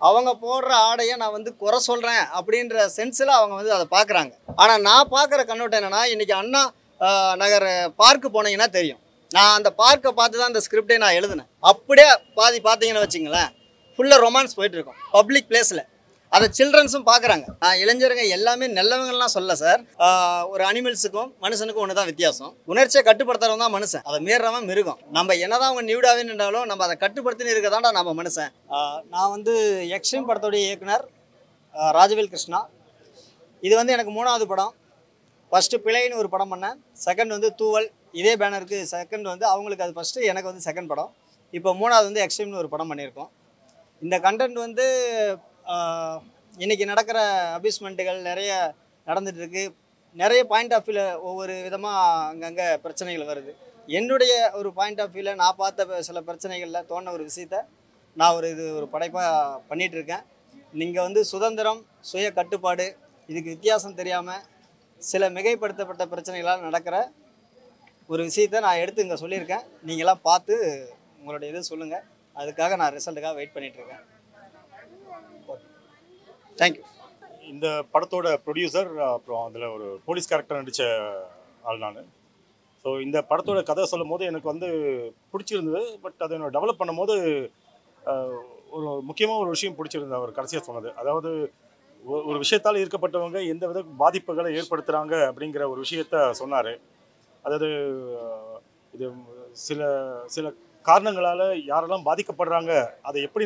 அவங்க போடுற ஆடையை நான் வந்து குறை சொல்கிறேன் அப்படின்ற சென்ஸில் அவங்க வந்து அதை பார்க்குறாங்க. ஆனால் நான் பார்க்குற கண்ணோட்டம் என்னென்னா, இன்றைக்கி அண்ணா நகர் பார்க்கு போனீங்கன்னா தெரியும். நான் அந்த பார்க்கை பார்த்து தான் அந்த ஸ்கிரிப்டே நான் எழுதினேன். அப்படியே பாதி பார்த்தீங்கன்னு வச்சுங்களேன், ஃபுல்லாக ரொமான்ஸ் போயிட்டுருக்கோம் பப்ளிக் பிளேஸில். அதை சில்ட்ரன்ஸும் பார்க்குறாங்க. இளைஞருங்க எல்லாமே நல்லவங்கலாம் சொல்ல சார். ஒரு அனிமல்ஸுக்கும் மனுஷனுக்கும் ஒன்று தான் வித்தியாசம். உணர்ச்சியை கட்டுப்படுத்துறவன் தான் மனுஷன், அதை மீறவன் மிருகம். நம்ம என்னதான் அவங்க நியூடாவே நின்றாலும் நம்ம அதை கட்டுப்படுத்தின்னு இருக்க தான்டா நம்ம மனுஷன். நான் வந்து எக்ஸ்ட்ரீம் படத்தோடைய இயக்குனர் ராஜவேல் கிருஷ்ணா. இது வந்து எனக்கு 3வது படம். ஃபஸ்ட்டு பிழைன்னு ஒரு படம் பண்ணேன். செகண்ட் வந்து தூவல், இதே பேனருக்கு செகண்ட் வந்து அவங்களுக்கு அது ஃபஸ்ட்டு, எனக்கு வந்து செகண்ட் படம். இப்போ 3வது வந்து எக்ஸ்ட்ரீம்னு ஒரு படம் பண்ணியிருக்கோம். இந்த கண்டென்ட் வந்து இன்றைக்கி நடக்கிற அபியூஸ்மெண்ட்டுகள் நிறைய நடந்துகிட்ருக்கு. நிறைய பாயிண்ட் ஆஃப் வியூவில் ஒவ்வொரு விதமாக அங்கங்கே பிரச்சனைகள் வருது. என்னுடைய ஒரு பாயிண்ட் ஆஃப் வியூவில் நான் பார்த்த சில பிரச்சனைகளில் தோண ஒரு விஷயத்த நான் ஒரு படைப்பாக பண்ணிகிட்ருக்கேன். நீங்கள் வந்து சுதந்திரம், சுய கட்டுப்பாடு, இதுக்கு வித்தியாசம் தெரியாமல் சில மிகைப்படுத்தப்பட்ட பிரச்சனைகளால் நடக்கிற ஒரு விஷயத்தை நான் எடுத்து இங்கே சொல்லியிருக்கேன். நீங்களாம் பார்த்து உங்களுடைய இது சொல்லுங்கள். அதுக்காக நான் ரிசல்ட்டுக்காக வெயிட் பண்ணிகிட்ருக்கேன். தேங்க்யூ. இந்த படத்தோட ப்ரொடியூசர், அப்புறம் அதில் ஒரு போலீஸ் கேரக்டர் நடித்த ஆள் நான். ஸோ இந்த படத்தோட கதை சொல்லும் போது எனக்கு வந்து பிடிச்சிருந்தது. பட் அதை நான் டெவலப் பண்ணும் போது ஒரு முக்கியமாக ஒரு விஷயம் பிடிச்சிருந்தது அவர் கடைசியாக சொன்னது. அதாவது ஒரு விஷயத்தால் ஈர்க்கப்பட்டவங்க எந்த வித பாதிப்புகளை ஏற்படுத்துகிறாங்க அப்படிங்கிற ஒரு விஷயத்த சொன்னார். அதாவது இது சில சில காரணங்களால் யாரெல்லாம் பாதிக்கப்படுறாங்க, அதை எப்படி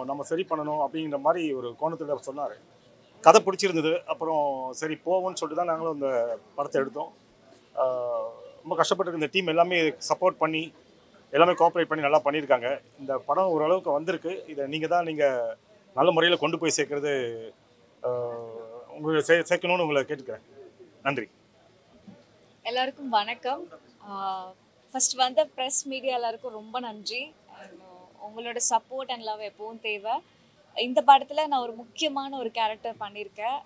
நம்ம சரி பண்ணணும் அப்படிங்கிற மாதிரி ஒரு கோணத்தில் சொன்னார். கதை பிடிச்சிருந்தது. அப்புறம் சரி போவோம்னு சொல்லிட்டு தான் நாங்களும் அந்த படத்தை எடுத்தோம். ரொம்ப கஷ்டப்பட்டு இந்த டீம் எல்லாமே சப்போர்ட் பண்ணி எல்லாமே கோஆப்ரேட் பண்ணி நல்லா பண்ணியிருக்காங்க. இந்த படம் ஓரளவுக்கு வந்திருக்கு. இதை நீங்கள் நல்ல முறையில் கொண்டு போய் சேர்க்கறது உங்களுக்கு சேர்க்கணும்னு உங்களை கேட்டுக்கிறேன். நன்றி. எல்லாருக்கும் வணக்கம். ஃபர்ஸ்ட் வந்த ப்ரெஸ் மீடியா எல்லாருக்கும் ரொம்ப நன்றி. உங்களோட சப்போர்ட் அண்ட் லவ் எப்பவும் தேவை. இந்த படத்தில் நான் ஒரு முக்கியமான ஒரு கேரக்டர் பண்ணியிருக்கேன்.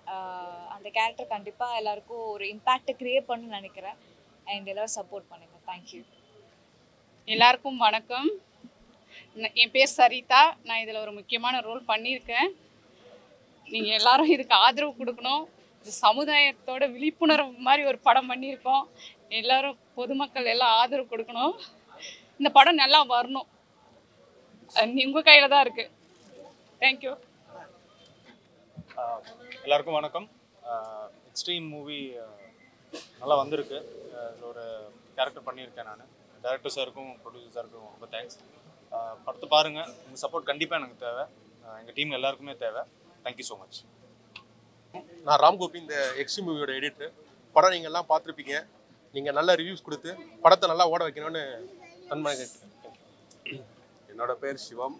அந்த கேரக்டர் கண்டிப்பாக எல்லாருக்கும் ஒரு இம்பேக்டை க்ரியேட் பண்ணணும்னு நினைக்கிறேன். அண்ட் எல்லோரும் சப்போர்ட் பண்ணுங்கள். தேங்க்யூ. எல்லாருக்கும் வணக்கம். என் பேர் சரிதா. நான் இதில் ஒரு முக்கியமான ரோல் பண்ணியிருக்கேன். நீங்கள் எல்லாரும் இதுக்கு ஆதரவு கொடுக்கணும். இது சமுதாயத்தோட விழிப்புணர்வு மாதிரி ஒரு படம் பண்ணியிருக்கோம். எல்லோரும் பொதுமக்கள் எல்லாம் ஆதரவு கொடுக்கணும். இந்த படம் நல்லா வரணும். உங்கள் கையில் தான் இருக்குது. தேங்க்யூ. எல்லாருக்கும் வணக்கம். எக்ஸ்ட்ரீம் மூவி நல்லா வந்திருக்கு. இதில் ஒரு கேரக்டர் பண்ணியிருக்கேன் நான். டைரக்டர் சாருக்கும் ப்ரொடியூசர் சாருக்கும் ரொம்ப தேங்க்ஸ். படத்தை பாருங்கள். உங்கள் சப்போர்ட் கண்டிப்பாக எனக்கு தேவை. எங்கள் டீம் எல்லாருக்குமே தேவை. Thank you so much. நான் ராம்கோபி, இந்த எக்ஸ்ட்ரீம் மூவியோட எடிட்டர். படம் நீங்கள் எல்லாம் பார்த்துருப்பீங்க. நீங்கள் நல்ல ரிவ்யூஸ் கொடுத்து படத்தை நல்லா ஓட வைக்கணும்னு தன்மை கேட்டேன். என்னோட பேர் சிவம்.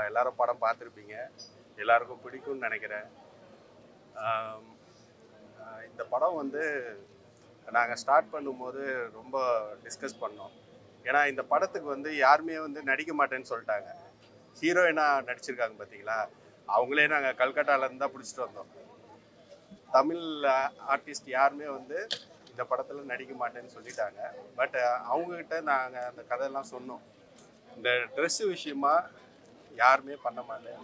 எல்லாரும் படம் பார்த்துருப்பீங்க. எல்லாருக்கும் பிடிக்கும்னு நினைக்கிறேன். இந்த படம் வந்து நாங்கள் ஸ்டார்ட் பண்ணும்போது ரொம்ப டிஸ்கஸ் பண்ணோம். ஏன்னா இந்த படத்துக்கு வந்து யாருமே வந்து நடிக்க மாட்டேன்னு சொல்லிட்டாங்க. ஹீரோயினாக நடிச்சிருக்காங்க பார்த்தீங்களா, அவங்களே நாங்கள் கல்கட்டாவிலேருந்து தான் பிடிச்சிட்டு வந்தோம். தமிழ் ஆர்டிஸ்ட் யாருமே வந்து இந்த படத்தில் நடிக்க மாட்டேன்னு சொல்லிட்டாங்க. பட் அவங்கக்கிட்ட நாங்கள் அந்த கதையெல்லாம் சொன்னோம். இந்த ட்ரெஸ்ஸு விஷயமா யாருமே பண்ண மாட்டேன்.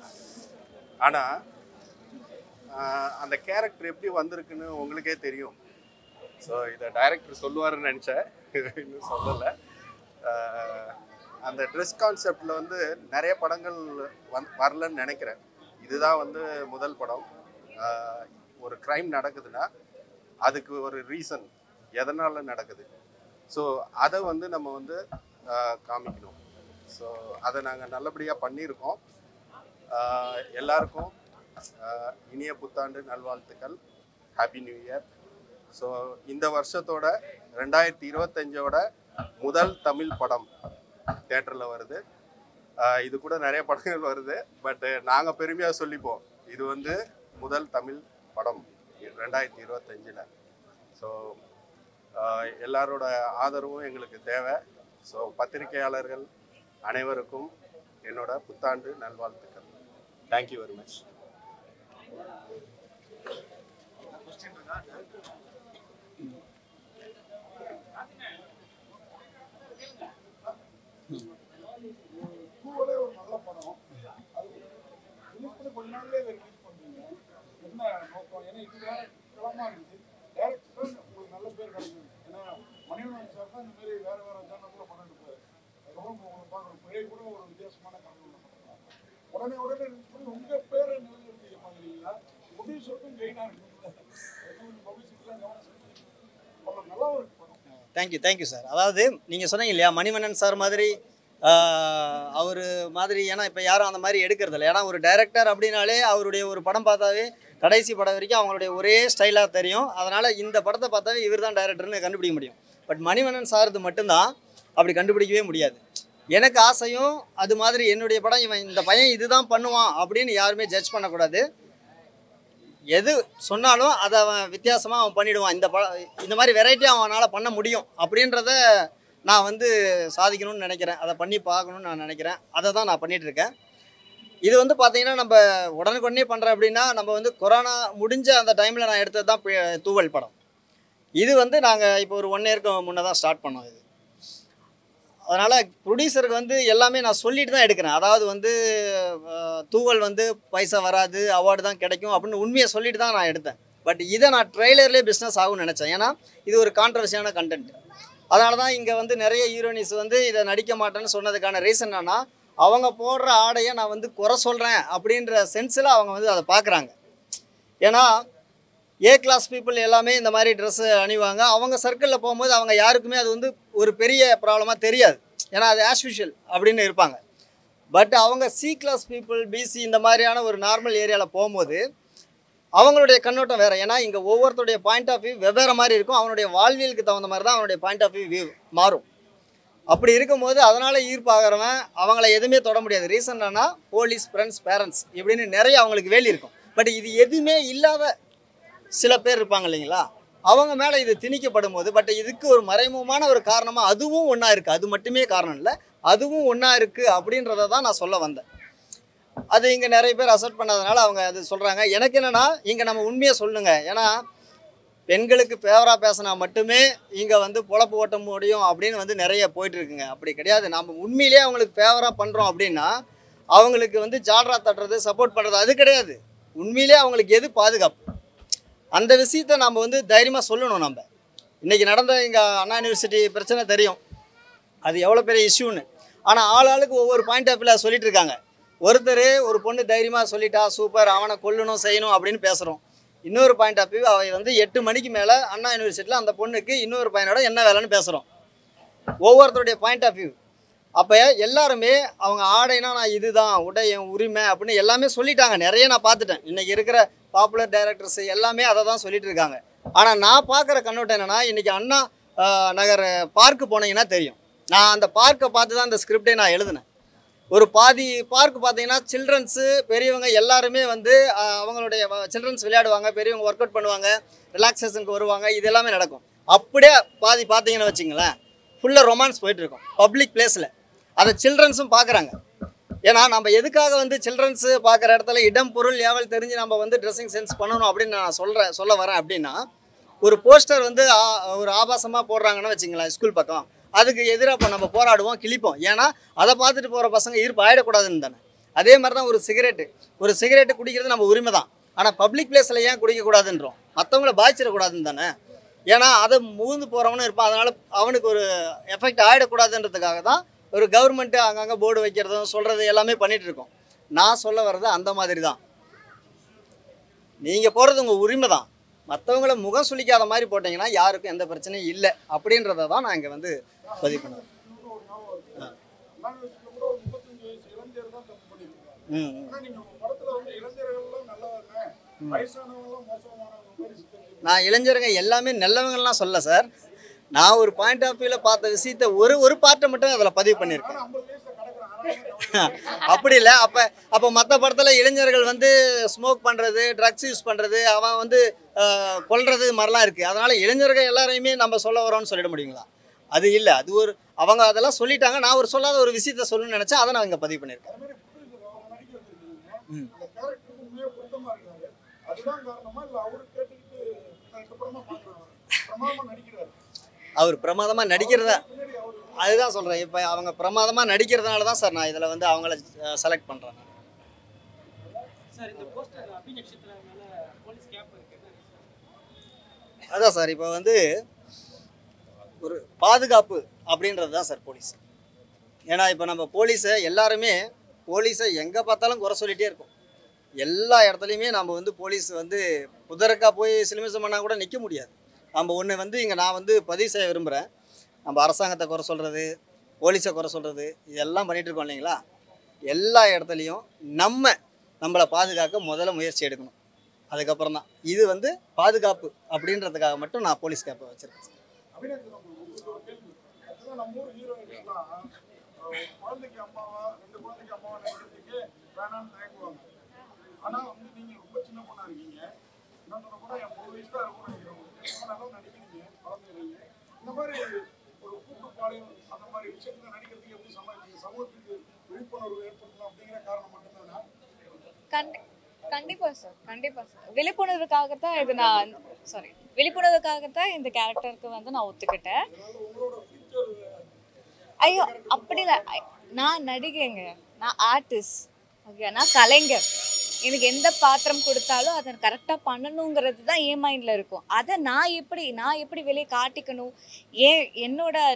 ஆனால் அந்த கேரக்டர் எப்படி வந்திருக்குன்னு உங்களுக்கே தெரியும். ஸோ இதை டைரக்டர் சொல்லுவாருன்னு நினச்சேன், இன்னும் சொல்லலை. அந்த ட்ரெஸ் கான்செப்டில் வந்து நிறைய படங்கள் வரலன்னு நினைக்கிறேன். இதுதான் வந்து முதல் படம். ஒரு க்ரைம் நடக்குதுன்னா அதுக்கு ஒரு ரீசன், எதனால் நடக்குது. ஸோ அதை வந்து நம்ம வந்து காமிக்கணும். ஸோ அதை நாங்கள் நல்லபடியாக பண்ணியிருக்கோம். எல்லாருக்கும் இனிய புத்தாண்டு நல்வாழ்த்துக்கள். Happy new year. ஸோ இந்த வருஷத்தோட 2025ஓட முதல் தமிழ் படம் தியேட்டரில் வருது. இது கூட நிறைய படங்கள் வருது. பட்டு நாங்கள் பெருமையாக சொல்லிப்போம், இது வந்து முதல் தமிழ் படம் 2025. ஸோ எல்லாரோட ஆதரவும் எங்களுக்கு தேவை. ஸோ பத்திரிகையாளர்கள் அனைவருக்கும் என்னோட புத்தாண்டு நல்வாழ்த்துக்கள். Thank you very much. 50 நாள்லயே இதை ரிலீஸ் பண்றீங்க, என்ன நோக்கம்? ஏன்னா இது வேற களமா இருக்குது. டைரக்டர் உங்களுக்கு நல்ல பேர் கிடைக்கும். ஏன்னா மணிவண்ணன் சார் தான் இந்த மாதிரி வேற வேற ஜானர்ல படம் எடுப்பாரு. அதுக்கப்புறம் உங்களை பார்க்குறோம் பிழை கூட ஒரு வித்தியாசமான கதைகள் பண்ணுறாங்க. உடனே ரிலீஸ் பண்ணி உங்க பேரை நிலைநிறுத்திய மாதிரிங்களா ப்ரொடியூசருக்கும் கெயினா இருக்குங்களா? பப்ளிசிட்டிலாம் கவனம் செலுத்தி அவ்வளோ நல்லா இருக்கு படம். Thank you sir. அதாவது நீங்கள் சொன்னீங்க இல்லையா, மணிவண்ணன் சார் மாதிரி அவர் மாதிரி, ஏன்னா இப்போ யாரும் அந்த மாதிரி எடுக்கிறது இல்லை. ஏன்னா ஒரு டைரக்டர் அப்படின்னாலே அவருடைய ஒரு படம் பார்த்தாவே கடைசி படம் வரைக்கும் அவங்களுடைய ஒரே ஸ்டைலாக தெரியும். அதனால் இந்த படத்தை பார்த்தாவே இவர் தான் டைரக்டர்னு கண்டுபிடிக்க முடியும். பட் மணிவண்ணன் சார்து மட்டும்தான் அப்படி கண்டுபிடிக்கவே முடியாது. எனக்கு ஆசையும் அது மாதிரி என்னுடைய படம் இவன் இந்த பையன் இதுதான் பண்ணுவான் அப்படின்னு யாருமே ஜட்ஜ் பண்ணக்கூடாது. எது சொன்னாலும் அதை அவன் வித்தியாசமாக அவன் பண்ணிவிடுவான். இந்த மாதிரி வெரைட்டியாக அவனால் பண்ண முடியும் அப்படின்றத நான் வந்து சாதிக்கணும்னு நினைக்கிறேன். அதை பண்ணி பார்க்கணுன்னு நான் நினைக்கிறேன். அதை தான் நான் பண்ணிகிட்ருக்கேன். இது வந்து பார்த்திங்கன்னா நம்ம உடனுக்குடனே பண்ணுறேன் அப்படின்னா, நம்ம வந்து கொரோனா முடிஞ்ச அந்த டைமில் நான் எடுத்தது தான் தூவல் படம். இது வந்து நாங்கள் இப்போ ஒரு 1 இயருக்கு முன்னே தான் ஸ்டார்ட் பண்ணோம். இது அதனால் ப்ரொடியூசருக்கு வந்து எல்லாமே நான் சொல்லிட்டு தான் எடுக்கிறேன். அதாவது வந்து தூவல் வந்து பைசா வராது, அவார்டு தான் கிடைக்கும் அப்படின்னு உண்மையை சொல்லிட்டு தான் நான் எடுத்தேன். பட் இதை நான் ட்ரெய்லர்லேயே பிஸ்னஸ் ஆகும்னு நினச்சேன். ஏன்னா இது ஒரு கான்ட்ரவர்சியான கண்டென்ட். அதனால தான் இங்கே வந்து நிறைய ஹீரோயின்ஸ் வந்து இதை நடிக்க மாட்டேன்னு சொன்னதுக்கான ரீசன் என்னன்னா, அவங்க போடுற ஆடையை நான் வந்து குறை சொல்கிறேன் அப்படின்ற சென்ஸில் அவங்க வந்து அதை பார்க்குறாங்க. ஏன்னா ஏ கிளாஸ் பீப்புள் எல்லாமே இந்த மாதிரி ட்ரெஸ்ஸு அணிவாங்க. அவங்க சர்க்கிளில் போகும்போது அவங்க யாருக்குமே அது வந்து ஒரு பெரிய ப்ராப்ளமாக தெரியாது. ஏன்னா அது ஆஸ்யூஷுவல் அப்படின்னு இருப்பாங்க. பட் அவங்க சி கிளாஸ் பீப்புள், பிசி இந்த மாதிரியான ஒரு நார்மல் ஏரியாவில் போகும்போது அவங்களுடைய கண்ணோட்டம் வேறு. ஏன்னா இங்கே ஒவ்வொருத்தருடைய பாயிண்ட் ஆஃப் வியூ வெவ்வேறு மாதிரி இருக்கும். அவனுடைய வாழ்வியலுக்கு தகுந்த மாதிரி தான் அவனுடைய பாயிண்ட் ஆஃப் வியூ மாறும். அப்படி இருக்கும்போது அதனால் ஈர்ப்பாகிறவன் அவங்கள எதுவுமே தொட முடியாது. ரீசன் என்னன்னா, போலீஸ், ஃப்ரெண்ட்ஸ், பேரண்ட்ஸ் இப்படின்னு நிறைய அவங்களுக்கு வேலி இருக்கும். பட் இது எதுவுமே இல்லாத சில பேர் இருப்பாங்க இல்லைங்களா, அவங்க மேலே இது திணிக்கப்படும் போது, பட் இதுக்கு ஒரு மறைமுகமான ஒரு காரணமாக அதுவும் ஒன்றா இருக்குது. அது மட்டுமே காரணம் இல்லை, அதுவும் ஒன்றா இருக்குது அப்படின்றத தான் நான் சொல்ல வந்தேன். அது இங்கே நிறைய பேர் அக்செப்ட் பண்ணாதனால அவங்க அது சொல்கிறாங்க. எனக்கு என்னென்னா, இங்கே நம்ம உண்மையை சொல்லுங்க. ஏன்னா பெண்களுக்கு ஃபேவராக பேசினா மட்டுமே இங்கே வந்து பொழப்பு ஓட்ட முடியும் அப்படின்னு வந்து நிறைய போயிட்டுருக்குங்க. அப்படி கிடையாது. நம்ம உண்மையிலே அவங்களுக்கு ஃபேவராக பண்ணுறோம் அப்படின்னா அவங்களுக்கு வந்து ஜால்ரா தட்டுறது, சப்போர்ட் பண்ணுறது அது கிடையாது. உண்மையிலே அவங்களுக்கு எது பாதுகாப்பு, அந்த விஷயத்தை நம்ம வந்து தைரியமாக சொல்லணும். நம்ம இன்றைக்கி நடந்த இங்கே அண்ணா யூனிவர்சிட்டி பிரச்சனை தெரியும், அது எவ்வளோ பெரிய இஷ்யூன்னு. ஆனால் ஆளுக்கு ஒவ்வொரு பாயிண்ட் ஆஃப் வியூவில் சொல்லிட்டு இருக்காங்க. ஒருத்தர் ஒரு பொண்ணு தைரியமாக சொல்லிட்டா சூப்பர், அவனை கொல்லணும் செய்யணும் அப்படின்னு பேசுகிறோம். இன்னொரு பாயிண்ட் ஆஃப் வியூ, அவை வந்து 8 மணிக்கு மேலே அண்ணா யூனிவர்சிட்டியில் அந்த பொண்ணுக்கு இன்னொரு பையனோட என்ன வேலைன்னு பேசுகிறோம். ஒவ்வொருத்தருடைய பாயிண்ட் ஆஃப் வியூ. அப்போ எல்லாருமே அவங்க ஆடைனா நான் இதுதான் உடை என் உரிமை அப்படின்னு எல்லாமே சொல்லிட்டாங்க. நிறைய நான் பார்த்துட்டேன். இன்றைக்கி இருக்கிற பாப்புலர் டைரக்டர்ஸ் எல்லாமே அதை தான் சொல்லிட்டு இருக்காங்க. ஆனால் நான் பார்க்குற கண்ணோட்டம் என்னென்னா, இன்றைக்கி அண்ணா நகர் பார்க்கு போனீங்கன்னா தெரியும். நான் அந்த பார்க்கை பார்த்து தான் இந்த ஸ்கிரிப்டே நான் எழுதினேன். ஒரு பாதி பார்க் பார்த்தீங்கன்னா சில்ட்ரன்ஸு, பெரியவங்க எல்லாருமே வந்து அவங்களுடைய சில்ட்ரன்ஸ் விளையாடுவாங்க, பெரியவங்க ஒர்க் அவுட் பண்ணுவாங்க, ரிலாக்ஸேஷனுக்கு வருவாங்க, இது எல்லாமே நடக்கும். அப்படியே பாதி பார்த்தீங்கன்னு வச்சிங்களேன், ஃபுல்லாக ரொமான்ஸ் போயிட்டுருக்கோம் பப்ளிக் பிளேஸில். அதை சில்ட்ரன்ஸும் பார்க்குறாங்க. ஏன்னா நம்ம எதுக்காக வந்து சில்ட்ரன்ஸு பார்க்குற இடத்துல இடம் பொருள் ஏவல் தெரிஞ்சு நம்ம வந்து ட்ரெஸ்ஸிங் சென்ஸ் பண்ணணும் அப்படின்னு நான் சொல்ல வரேன். அப்படின்னா ஒரு போஸ்டர் வந்து ஒரு ஆபாசமாக போடுறாங்கன்னு வச்சிங்களேன் ஸ்கூல் பக்கம், அதுக்கு எதிராக இப்போ நம்ம போராடுவோம், கிழிப்போம். ஏன்னா அதை பார்த்துட்டு போகிற பசங்க ஈர்ப்பு ஆகிடக்கூடாதுன்னு தானே. அதே மாதிரி தான் ஒரு சிகரெட்டு குடிக்கிறது நம்ம உரிமை தான். ஆனால் பப்ளிக் பிளேஸில் ஏன் குடிக்கக்கூடாதுன்றோம், மற்றவங்கள பாதிச்சிடக்கூடாதுன்னு தானே. ஏன்னா அதை முகந்து போகிறவனும் இருப்பான், அதனால் அவனுக்கு ஒரு எஃபெக்ட் ஆகிடக்கூடாதுன்றதுக்காக தான் ஒரு கவர்மெண்ட்டு அங்கங்கே போர்டு வைக்கிறதும் சொல்கிறது எல்லாமே பண்ணிகிட்ருக்கோம். நான் சொல்ல வர்றது அந்த மாதிரி தான். நீங்கள் போகிறது உங்கள் உரிமை தான். மற்றவங்கள முகம் சுளிக்காத மாதிரி போட்டிங்கன்னா யாருக்கும் எந்த பிரச்சனையும் இல்லை அப்படின்றத தான் நான் இங்கே வந்து பதிவு பண்ணுவேன். நான் இளைஞருங்க எல்லாமே நல்லவங்கலாம் சொல்ல சார். நான் ஒரு பாயிண்ட் ஆஃப் வியூவில் பார்த்த விஷயத்த ஒரு பார்ட்டை மட்டும் அதில் பதிவு பண்ணியிருக்கேன். அப்படி இல்லை. அப்போ மற்ற படத்தில் இளைஞர்கள் வந்து ஸ்மோக் பண்ணுறது, ட்ரக்ஸ் யூஸ் பண்ணுறது, அவன் வந்து கொல்றது மாதிரிலாம் இருக்குது. அதனால் இளைஞர்கள் எல்லாரையுமே நம்ம சொல்ல வரோன்னு சொல்லிட முடியுங்களா? அது இல்லை. அது ஒரு அவங்க அதெல்லாம் சொல்லிட்டாங்க. நான் ஒரு சொல்லாத ஒரு விஷயத்த சொல்லணும்னு நினச்சேன், அதை நான் இங்கே பதிவு பண்ணியிருக்கேன். அவர் பிரமாதமாக நடிக்கிறதா, அதுதான் சொல்கிறேன். இப்போ அவங்க பிரமாதமாக நடிக்கிறதுனால தான் சார் நான் இதில் வந்து அவங்கள செலக்ட் பண்ணுறேன். அதான் சார், இப்போ வந்து ஒரு பாதுகாப்பு அப்படின்றது தான் சார் போலீஸ். ஏன்னா இப்போ நம்ம போலீஸை எங்கே பார்த்தாலும் குறை சொல்லிகிட்டே இருக்கோம். எல்லா இடத்துலையுமே நம்ம வந்து போலீஸ் வந்து புதருக்கா போய் சிலுமிசம் பண்ணால் கூட நிற்க முடியாது. நம்ம ஒன்று வந்து இங்கே நான் வந்து பதிவு செய்ய விரும்புகிறேன். நம்ம அரசாங்கத்தை குறை சொல்கிறது, போலீஸை குறை சொல்கிறது, இதெல்லாம் பண்ணிகிட்டு இருக்கோம் இல்லைங்களா? எல்லா இடத்துலையும் நம்மளை பாதுகாக்க முதல்ல முயற்சி எடுக்கணும். அதுக்கப்புறம் தான் இது வந்து பாதுகாப்பு அப்படின்றதுக்காக மட்டும் நான் போலீஸ் கேப்பை வச்சுருக்கேன். நம்ம ஊர் ஹீரோயின்ஸ்லாம் குழந்தைக்கு அம்மாவா 2 குழந்தைக்கு அம்மாவா நடிக்கிறதுக்கு வேணாம்னு தயங்குவாங்க. ஆனால் வந்து நீங்கள் ரொம்ப சின்ன பொண்ணாக இருக்கீங்க. என்ன சொல்ல கூட என் 3 வயசு தான் இருக்கும் நினைக்கிறோம். ரொம்ப நல்லா நடிக்கிறீங்க, வளர்ந்துறீங்க. இந்த மாதிரி ஒரு கூட்டுப்பாளையம் அந்த மாதிரி விஷயத்துல நடிக்கிறதுக்கு எப்படி சமாளிக்கிறீங்க? சமூகத்துக்கு விழிப்புணர்வு ஏற்படுத்தணும் அப்படிங்கிற காரணம் மட்டும்தானா? கண்டிப்பாக சார். விழிப்புணர்வுக்காகத்தான் விழிப்புணர்வுக்காகத்தான் இந்த கேரக்டருக்கு வந்து நான் ஒத்துக்கிட்டேன். ஐயோ அப்படி இல்லை, நான் நடிகைங்க, நான் ஆர்டிஸ்ட், ஓகே, நான் கலைஞர். எனக்கு எந்த பாத்திரம் கொடுத்தாலும் அதை கரெக்டாக பண்ணணுங்கிறது தான் என் மைண்டில் இருக்கும். அதை நான் எப்படி வெளியே காட்டிக்கணும்,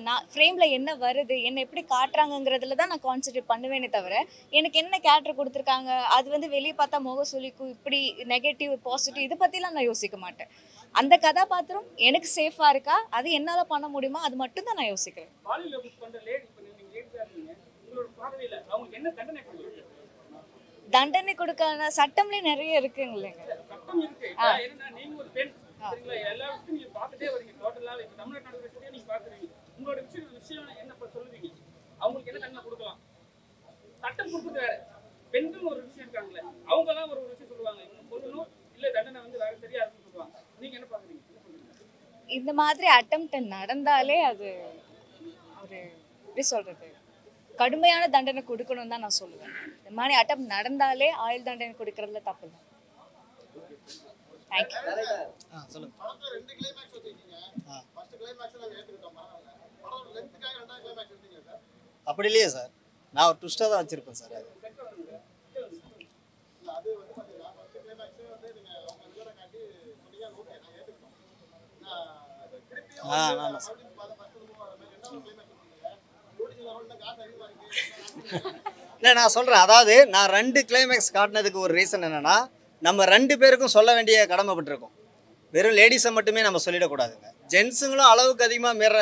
நான் ஃப்ரேமில் என்ன வருது, என்னை எப்படி காட்டுறாங்கங்கிறதுல தான் நான் கான்சன்ட்ரேட் பண்ணுவேனே தவிர எனக்கு என்ன கேரக்டர் கொடுத்துருக்காங்க அது வந்து வெளியே பார்த்தா முக சுளிக்கும், இப்படி நெகட்டிவ் பாசிட்டிவ் இதை பற்றிலாம் நான் யோசிக்க மாட்டேன். அந்த கதாபாத்திரம் எனக்கு சேஃபாக இருக்கா, அது என்னால் பண்ண முடியுமா, அது மட்டும் தான் நான் யோசிக்கிறேன். தண்டனை கொடுக்க சட்டம்லேயே நிறைய இருக்குங்க இல்லைங்க. இந்த மாதிரி அட்டெம்ப்ட் நடந்தாலே அது ஒரு எப்படி சொல்றது, கடுமையான தண்டனை கொடுக்கணும் தான் நான் சொல்லுவேன். இந்த மாதிரி அட்டம் நடந்தாலே ஆயுள் தண்டனை கொடுக்கறதுல தப்பு இல்லை. தேங்க்யூ. சொல்லுங்க. அப்படி இல்லையே சார், நான் ஒரு ட்விஸ்டாக தான் வச்சுருப்பேன் சார். இல்லை நான் சொல்கிறேன், அதாவது நான் 2 கிளைமேக்ஸ் காட்டினதுக்கு ஒரு ரீசன் என்னென்னா, நம்ம 2 பேருக்கும் சொல்ல வேண்டிய கடமைப்பட்டிருக்கோம். வெறும் லேடிஸை மட்டுமே நம்ம சொல்லிடக்கூடாதுங்க. ஜென்ஸுங்களும் அளவுக்கு அதிகமாக மீற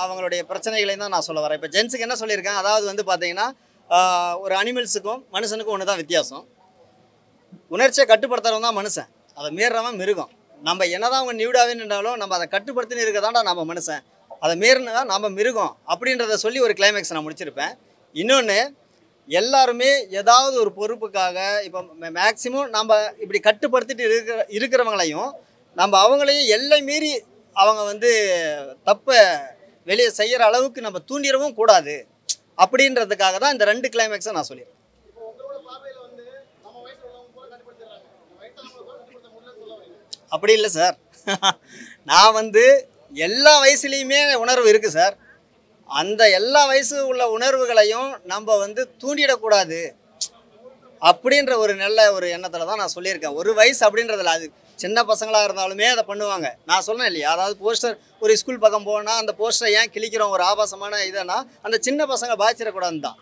அவங்களுடைய பிரச்சனைகளையும் தான் நான் சொல்ல வரேன். இப்போ ஜென்ஸுக்கு என்ன சொல்லியிருக்கேன், அதாவது வந்து பார்த்தீங்கன்னா ஒரு அனிமல்ஸுக்கும் மனுஷனுக்கும் ஒன்று தான் வித்தியாசம். உணர்ச்சியை கட்டுப்படுத்துறவன் தான் மனுஷன், அதை மீறவன் மிருகம். நம்ம என்னதான் அவங்க நியூடாகவே நின்றாலும் நம்ம அதை கட்டுப்படுத்தின்னு இருக்க தான்டா நம்ம மனுஷன், அதை மீறினா நம்ம மிருகம் அப்படின்றத சொல்லி ஒரு கிளைமேக்ஸ் நான் முடிச்சிருப்பேன். இன்னொன்று, எல்லாருமே ஏதாவது ஒரு பொறுப்புக்காக இப்போ மேக்சிமம் நம்ம இப்படி கட்டுப்படுத்திட்டு இருக்கிறவங்களையும் நம்ம அவங்களையும் எல்லை மீறி அவங்க வந்து தப்பை வெளியே செய்கிற அளவுக்கு நம்ம தூண்டிடவும் கூடாது அப்படின்றதுக்காக தான் இந்த 2 கிளைமேக்ஸை நான் சொல்லிடுறேன். அப்படி இல்லை சார், நான் வந்து எல்லா வயசுலேயுமே உணர்வு இருக்குது சார். அந்த எல்லா வயசு உள்ள உணர்வுகளையும் நம்ம வந்து தூண்டிடக்கூடாது அப்படின்ற ஒரு நல்ல ஒரு எண்ணத்தில் தான் நான் சொல்லியிருக்கேன். ஒரு வயசு அப்படின்றதில்ல, அது சின்ன பசங்களாக இருந்தாலுமே அதை பண்ணுவாங்க. நான் சொன்னேன் இல்லையா, அதாவது போஸ்டர் ஒரு ஸ்கூல் பக்கம் போனால் அந்த போஸ்டரை ஏன் கிழிக்கிறோம், ஒரு ஆபாசமான இதனா அந்த சின்ன பசங்க பாதிச்சிடக்கூடாதுன்னு தான்.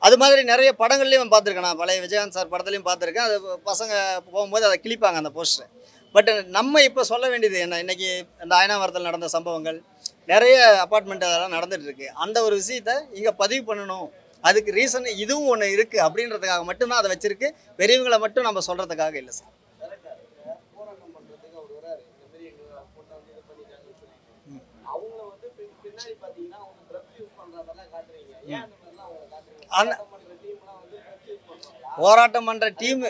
அது மாதிரி நிறைய படங்கள்லேயும் பார்த்துருக்கேன், நான் பழைய விஜயகாந்த் சார் படத்துலையும் பார்த்துருக்கேன். அது பசங்க போகும்போது அதை கிழிப்பாங்க அந்த போஸ்டரை. பட் நம்ம இப்போ சொல்ல வேண்டியது என்ன, இன்றைக்கி இந்த அயனாவரத்தில் நடந்த சம்பவங்கள் நிறைய அப்பார்ட்மெண்ட் அதெல்லாம் நடந்துகிட்ருக்கு. அந்த ஒரு விஷயத்தை இங்கே பதிவு பண்ணணும், அதுக்கு ரீசன் இதுவும் ஒன்று இருக்குது அப்படின்றதுக்காக மட்டும்தான் அதை வச்சுருக்கு. பெரியவங்களை மட்டும் நம்ம சொல்கிறதுக்காக இல்லை சார். போராட்டம் பண்ணுற டீம்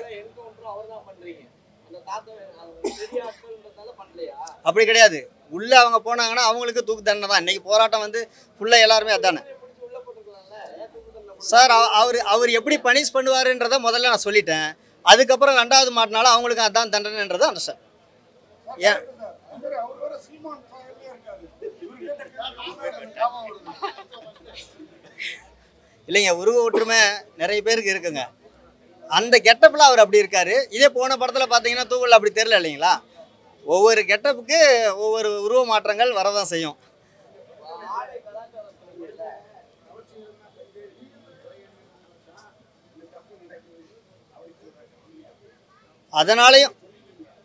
அப்படி கிடையாது. உள்ளே அவங்க போனாங்கன்னா அவங்களுக்கு தூக்கு தண்டனை தான். இன்றைக்கி போராட்டம் வந்து ஃபுல்லாக எல்லாருமே அதானே சார். அவர் எப்படி பனிஷ் பண்ணுவாருன்றதை முதல்ல நான் சொல்லிட்டேன். அதுக்கப்புறம் 2வது மாட்டினாலும் அவங்களுக்கு அதான் தண்டனைன்றது அந்த சார். ஏன் இல்லைங்க, உருவ ஒற்றுமை நிறைய பேருக்கு இருக்குங்க. அந்த கெட்டப்பில் அவர் அப்படி இருக்காரு. இதே போன படத்தில் பார்த்தீங்கன்னா தூவல் அப்படி தெரியல இல்லைங்களா? ஒவ்வொரு கெட்டப்புக்கு ஒவ்வொரு உருவ மாற்றங்கள் வரதான் செய்யும்.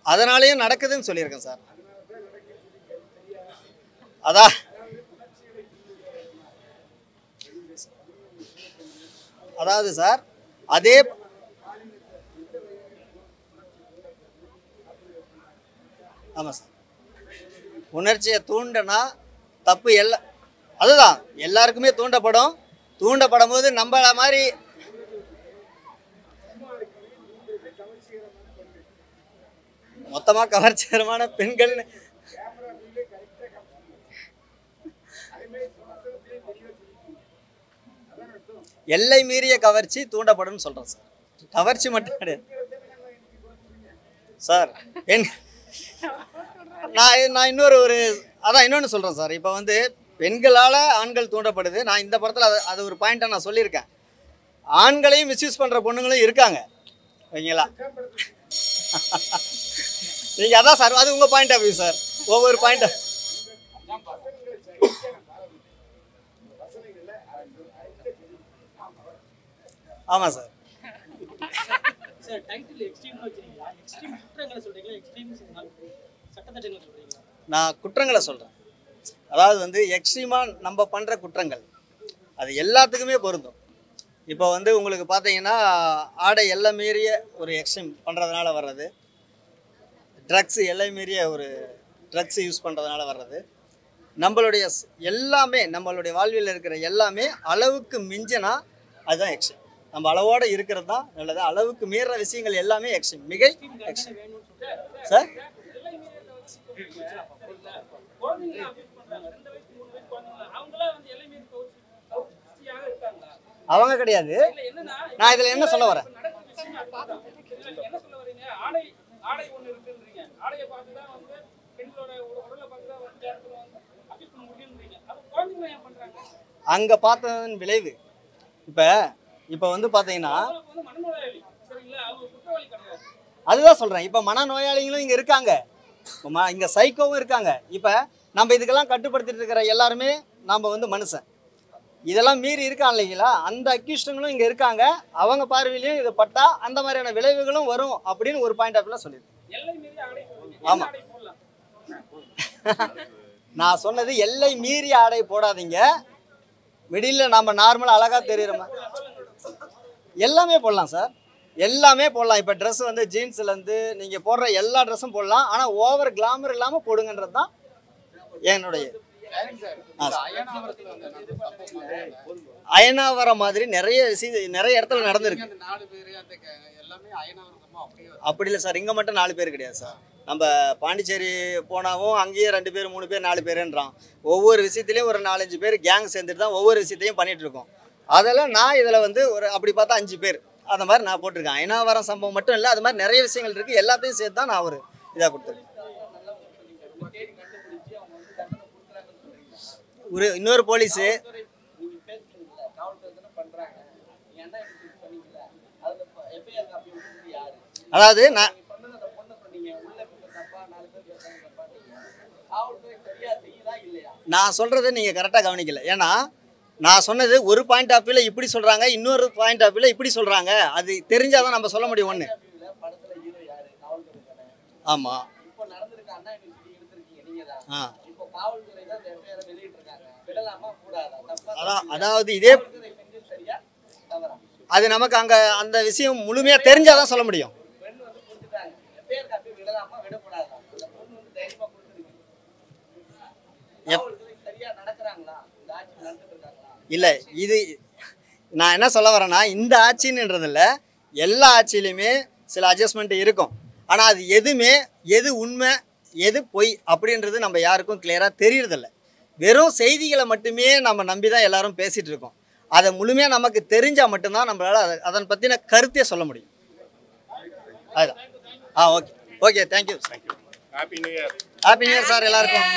அதனாலேயும் நடக்குதுன்னு சொல்லியிருக்கேன் சார். அதாவது சார் அதே ஆமாம் சார், உணர்ச்சியை தூண்டனா தப்பு அதுதான் எல்லாருக்குமே தூண்டப்படும் போது நம்மள மாதிரி மொத்தமாக கவர்ச்சிகரமான பெண்கள் எல்லை மீறிய கவர்ச்சி தூண்டப்படும் சொல்கிறேன் சார். கவர்ச்சி மட்டும் கிடையாது சார். நான் இன்னொன்று சொல்கிறேன் சார். இப்போ வந்து பெண்களால் ஆண்கள் தூண்டப்படுது. நான் இந்த படத்தில் அது ஒரு பாயிண்ட்டாக நான் சொல்லியிருக்கேன். ஆண்களையும் மிஸ்யூஸ் பண்ணுற பொண்ணுங்களும் இருக்காங்க ஓகேங்களா? நீங்கள் அதான் சார், அது உங்கள் பாயிண்ட் ஆஃப் வியூ சார். ஒவ்வொரு பாயிண்ட் ஆமாம் சார். நான் குற்றங்களை சொல்கிறேன். அதாவது வந்து எக்ஸ்ட்ரீமாக நம்ம பண்ணுற குற்றங்கள் அது எல்லாத்துக்குமே பொருந்தும். இப்போ வந்து உங்களுக்கு பார்த்தீங்கன்னா ஆடை எல்லை மீறிய ஒரு எக்ஸ்ட்ரீம் பண்ணுறதுனால வர்றது, ட்ரக்ஸ் எல்லை மீறிய ஒரு ட்ரக்ஸ் யூஸ் பண்ணுறதுனால வர்றது, நம்மளுடைய எல்லாமே நம்மளுடைய வாழ்வில் இருக்கிற எல்லாமே அளவுக்கு மிஞ்சினா அதுதான் எக்ஸ்ட்ரீம். நம்ம அளவோடு இருக்கிறது தான் நல்லது. அளவுக்கு மீற விஷயங்கள் எல்லாமே எக்ஸ்ட்ரீம், மிகை எக்ஸ்ட்ரீம் சார். அவங்க கிடையாது. நான் இதில் என்ன சொல்ல வரேன், அங்கே பார்த்ததன் விளைவு. இப்போ வந்து பார்த்தீங்கன்னா அதுதான் சொல்கிறேன். இப்போ மனநோயாளிகளும் இங்கே இருக்காங்க, இங்கே சைக்கோவும் இருக்காங்க. இப்போ நம்ம இதுக்கெல்லாம் கட்டுப்படுத்திட்டு இருக்கிற எல்லாருமே நம்ம வந்து மனுஷன். இதெல்லாம் மீறி இருக்கான் இல்லைங்களா? அந்த அக்யூஸ்டுங்களும் இங்கே இருக்காங்க. அவங்க பார்வையிலையும் இதை பட்டா அந்த மாதிரியான விளைவுகளும் வரும் அப்படின்னு ஒரு பாயிண்ட் ஆஃப் வியூல சொல்லியிருக்கேன். ஆமாம், நான் சொன்னது எல்லை மீறி ஆடை போடாதீங்க. மிடில் நம்ம நார்மலாக அழகாக தெரியுறோமா எல்லாமே போடலாம் சார், எல்லாமே போடலாம். இப்போ ட்ரெஸ் வந்து ஜீன்ஸ்லேருந்து நீங்கள் போடுற எல்லா ட்ரெஸ்ஸும் போடலாம். ஆனால் ஓவர் கிளாமர் இல்லாமல் போடுங்கன்றது தான் என்னுடைய. அயனாவரம் மாதிரி நிறைய இடத்துல நடந்திருக்கு. அப்படி இல்லை சார், இங்கே மட்டும் 4 பேர் கிடையாது சார். நம்ம பாண்டிச்சேரி போனாவும் அங்கேயே 2 பேர் 3 பேர் 4 பேருன்றான். ஒவ்வொரு விஷயத்துலையும் ஒரு 4-5 பேர் கேங் சேர்ந்துட்டு தான் ஒவ்வொரு விஷயத்தையும் பண்ணிட்டு இருக்கோம். அதெல்லாம் நான் இதில் வந்து ஒரு அப்படி பார்த்தா 5 பேர் அந்த மாதிரி நான் போட்டிருக்கேன். அயனாவரம் சம்பவம் மட்டும் இல்லை, அது மாதிரி நிறைய விஷயங்கள் இருக்குது. எல்லாத்தையும் சேர்த்து தான் நான் ஒரு இதாக கொடுத்துருக்கேன். இன்னொரு போலீஸு அதாவது நான் சொல்கிறத நீங்கள் கரெக்டாக கவனிக்கல. ஏன்னா நான் சொன்னது ஒரு பாயிண்ட் ஆஃப் வியூவில் இப்படி சொல்கிறாங்க, இன்னொரு பாயிண்ட் ஆஃப் வியூவில் இப்படி சொல்கிறாங்க. அது தெரிஞ்சாதான் நம்ம சொல்ல முடியும். ஒன்று ஆமாம், அதாவது இதே அது நமக்கு அங்கே அந்த விஷயம் முழுமையாக தெரிஞ்சாதான் சொல்ல முடியும். இல்லை, இது நான் என்ன சொல்ல வரேன்னா, இந்த ஆட்சின்றதில்ல, எல்லா ஆட்சியிலையுமே சில அட்ஜஸ்ட்மெண்ட் இருக்கும். ஆனால் அது எது உண்மை எது பொய் அப்படின்றது நம்ம யாருக்கும் கிளியராக தெரியறதில்ல. வெறும் செய்திகளை மட்டுமே நம்ம நம்பி தான் எல்லாரும் பேசிகிட்டு இருக்கோம். அதை முழுமையாக நமக்கு தெரிஞ்சால் மட்டும்தான் நம்மளால் அதன் பற்றின கருத்தையே சொல்ல முடியும். அதுதான். Okay thank you. Happy new year. Happy new year sir எல்லாருக்கும்.